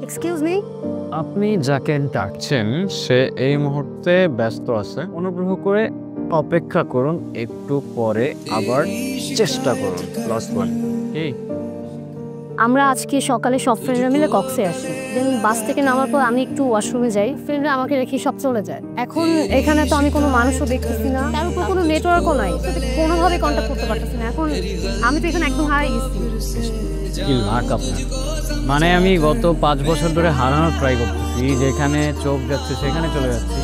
Excuse me, আপনি যাকে ডাকছেন সে এই মুহূর্তে ব্যস্ত আছে, অনুগ্রহ করে অপেক্ষা করুন, একটু পরে আবার চেষ্টা করুন। Last one. কি আমরা আজকে সকালে সব ফ্রেন্ডরা মিলে কক্সে আসি। দেন বাস থেকে নামার পর আমি একটু ওয়াশরুমে যাই, ফ্রেন্ডরা আমাকে রেখে সব চলে যায়। এখন এখানে তো আমি কোনো মানুষও দেখতেছি না, তার উপর কোনো নেটওয়ার্কও নাই, সাথে কোনোভাবে কন্ট্যাক্ট করতে পারতেছি না। এখন আমি তো এখানে একদম হারিয়ে গেছি। কি লাক আপনার! মানে আমি গত 5 বছর ধরে হারানোর ট্রাই করতেছি, যেখানে চোখ যাচ্ছে সেখানে চলে যাচ্ছি,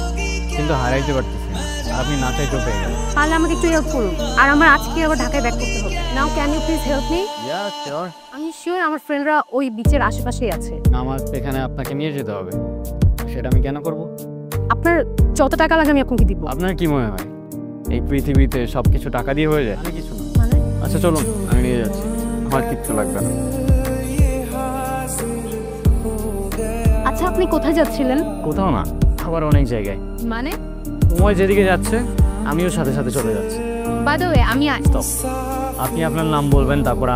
কিন্তু হারাইতে পারতেছি না। আপনি না চাইতেও পেয়ে গেলেন। তাহলে আমাকে একটু হেল্প করুন, আর আমার আজকে আবার ঢাকায় ব্যাক করতে হবে। Now can you please help me? Yeah sure. আমি শিওর আমার ফ্রেন্ডরা ওই বিচের আশেপাশেই আছে। আমার এখানে আপনাকে নিয়ে যেতে হবে, সেটা আমি কেন করব? আপনার যত টাকা লাগে আমি আপনাকে দিব। আপনার কি মনে হয় এই পৃথিবীতে সবকিছু টাকা দিয়ে হয়ে যায়? আমি কিছু না। মানে আচ্ছা চলুন, আমি নিয়ে যাচ্ছি, আমার কিচ্ছু লাগবে না। আচ্ছা, আপনি কোথায় যাচ্ছিলেন? কোথাও না, আবার অনেক জায়গায়। মানে সময় যেদিকে যাচ্ছে আমিও সাথে সাথে চলে যাচ্ছি। বাই দ্য ওয়ে, আমি স্টপ। আপনি আপনার নাম বলবেন, তারপর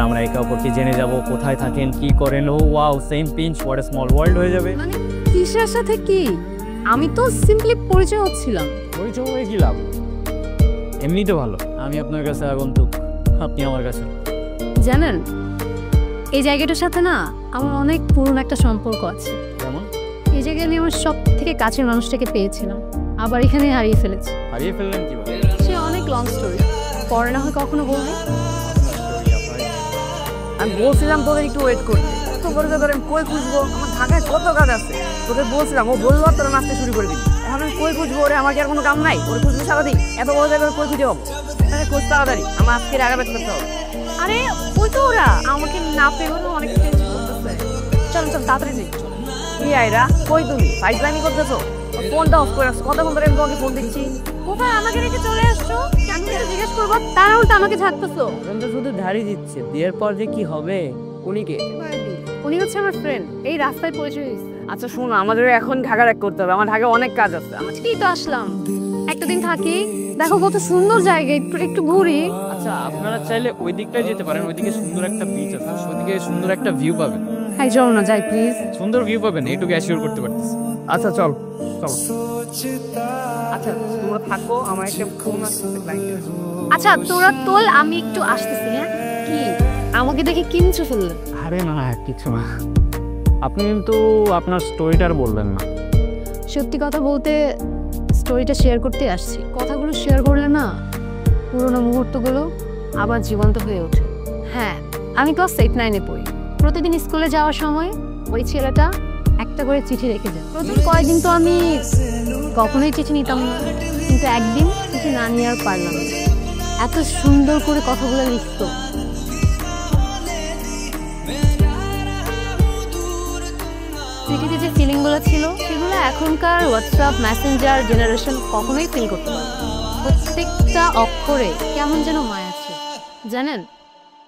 আমরা একে অপরকে জেনে যাব, কোথায় থাকেন, কি করেন। Oh wow, same pinch, what a small world হয়ে যাবে। মানে কিসের সাথে কি? আমি তো সিম্পলি পরিচয় হচ্ছিলাম। পরিচয় হয়ে কি লাভ? এমনি তো ভালো। আমি আপনার কাছে আগন্তুক, আপনি আমার কাছে। জানেন, এই জায়গাটার সাথে না আমার অনেক পুরনো একটা সম্পর্ক আছে। কেমন? এই জায়গায় আমি আমার সব থেকে কাছের মানুষটাকে পেয়েছিলাম, আবার এখানে হারিয়ে ফেলেছি। হারিয়ে ফেললেন কিভাবে? সে অনেক লং স্টোরি, পরে না হয় কখনো বলবে। আমি বলছিলাম তোদের একটু ওয়েট করতে, তো করে আমি কই খুঁজবো? আমার ঢাকায় কত কাজ আছে, তোদের বলছিলাম, ও বললো তোরা নাচতে শুরু করে দিবি। এখন আমি কই খুঁজবো? ওরে আমার কি আর কোনো কাম নাই? ওরে খুঁজবো সারাদিন? এত বড় জায়গায় কই খুঁজে পাবো? তাহলে খোঁজ তাড়াতাড়ি, আমার আজকে আগে বের করতে হবে। আরে ওই তো ওরা আমাকে না পেলেও অনেক টেনশন করতেছে। চল চল তাড়াতাড়ি যাই। কি আইরা, কই তুমি ফাইজলামি করতেছো? ফোনটা অফ করে রাখছো, কতক্ষণ ধরে আমি তোমাকে ফোন দিচ্ছি। কোথায় আমাকে রেখে চলে আসছো? কেন কিছু জিজ্ঞেস করবো, তারা উল্টো আমাকে ছাড়তেছো। তো শুধু ধাড়ি দিচ্ছে, বিয়ের পর যে কি হবে? উনি কে? উনি হচ্ছে আমার ফ্রেন্ড, এই রাস্তায় পরিচয় হয়েছে। আচ্ছা শোনো, আমাদের এখন ঢাকা এক করতে হবে, আমার ঢাকায় অনেক কাজ আছে। আজকেই তো আসলাম, একটা দিন থাকি, দেখো কত সুন্দর জায়গা, একটু একটু ঘুরি। আচ্ছা আপনারা চাইলে ওই দিকটায় যেতে পারেন, ওইদিকে সুন্দর একটা বিচ আছে, ওইদিকে সুন্দর একটা ভিউ পাবেন। হ্যাঁ চলো না যাই প্লিজ। সুন্দর ভিউ পাবেন, এইটুকু অ্যাসিওর করতে পারতেছি। আচ্ছা চল চল। আচ্ছা তোমরা থাকো, আমার একটা ফোন আসছে ক্লায়েন্টের। আচ্ছা তোরা তোল, আমি একটু আসতেছি। হ্যাঁ কি আমাকে দেখে কিনছো ফেললেন? আরে না কিছু না। আপনি কিন্তু আপনার স্টোরিটা আর বললেন না। সত্যি কথা বলতে স্টোরিটা শেয়ার করতে আসছি। কথাগুলো শেয়ার করলে না পুরোনো মুহূর্তগুলো আবার জীবন্ত হয়ে ওঠে। হ্যাঁ, আমি ক্লাস 8-9-এ পড়ি। প্রতিদিন স্কুলে যাওয়ার সময় ওই ছেলেটা একটা করে চিঠি রেখে যায়। প্রথম কয়েকদিন তো আমি কখনোই চিঠি নিতাম না, কিন্তু একদিন চিঠি না নিয়ে আর পারলাম না। এত সুন্দর করে কথাগুলো লিখতো। চিঠিতে যে ফিলিংগুলো ছিল সেগুলো এখনকার হোয়াটসঅ্যাপ মেসেঞ্জার জেনারেশন কখনোই ফিল করতে পারে না। প্রত্যেকটা অক্ষরে কেমন যেন মায়া ছিল। জানেন,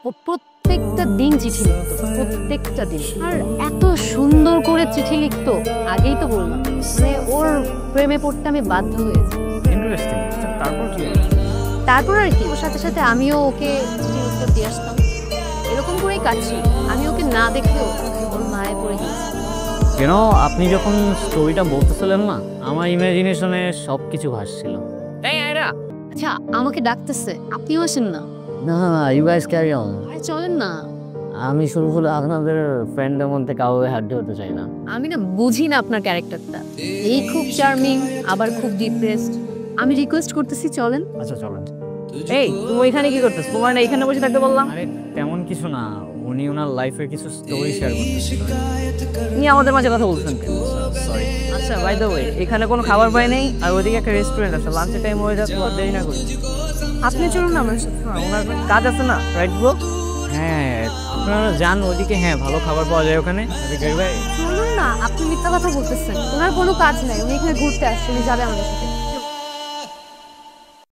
ও প্রত্যেকটা দিন চিঠি লিখতো, প্রত্যেকটা দিন। আর এত সুন্দর করে চিঠি লিখতো, আগেই তো বললাম, মানে ওর প্রেমে পড়তে আমি বাধ্য হয়েছি। ইন্টারেস্টিং। তারপর কি? তারপর আর কি, ওর সাথে সাথে আমিও ওকে চিঠি উত্তর দিয়ে আসতাম। এরকম করেই কাটছি। আমি ওকে না দেখেও ওর মায়ে পড়ে গেছি। কেন আপনি যখন স্টোরিটা বলতেছিলেন না, আমার ইমাজিনেশনে সব কিছু ভাসছিল। এই আয়রা, আচ্ছা আমাকে ডাকতেছে, আপনিও আসেন না? না ইউ গাইস ক্যারি অন। আরে চলেন না। আমি শুরু হলে আপনাদের ফ্রেন্ডের মধ্যে কাউকে হাড্ডি হতে চাই না। আমি না বুঝি না আপনার ক্যারেক্টারটা, এই খুব চার্মিং আবার খুব ডিপ্রেসড। আমি রিকোয়েস্ট করতেছি চলেন। আচ্ছা চলেন। এই তুমি এখানে কি করতেছ? তোমার না এখানে বসে থাকতে বললাম। আরে তেমন কিছু না, উনি ওনার লাইফের কিছু স্টোরি শেয়ার করতেছিল। তুমি আমাদের মাঝে কথা বলছেন কেন? সরি। আচ্ছা বাই দ্য ওয়ে, এখানে কোনো খাবার পাই নেই, আর ওইদিকে একটা রেস্টুরেন্ট আছে, লাঞ্চের টাইম হয়ে যাচ্ছে, দেরি না করি। আপনি চলুন না আমার সাথে, ওনার কাজ আছে না, রাইট ব্রো? হ্যাঁ আপনারা যান ওইদিকে, হ্যাঁ ভালো খাবার পাওয়া যায় ওখানে। চলুন না, আপনি মিথ্যা কথা বলতেছেন। ওনার কোনো কাজ নাই, উনি এখানে ঘুরতে আসছেন, উনি যাবে আমাদের সাথে।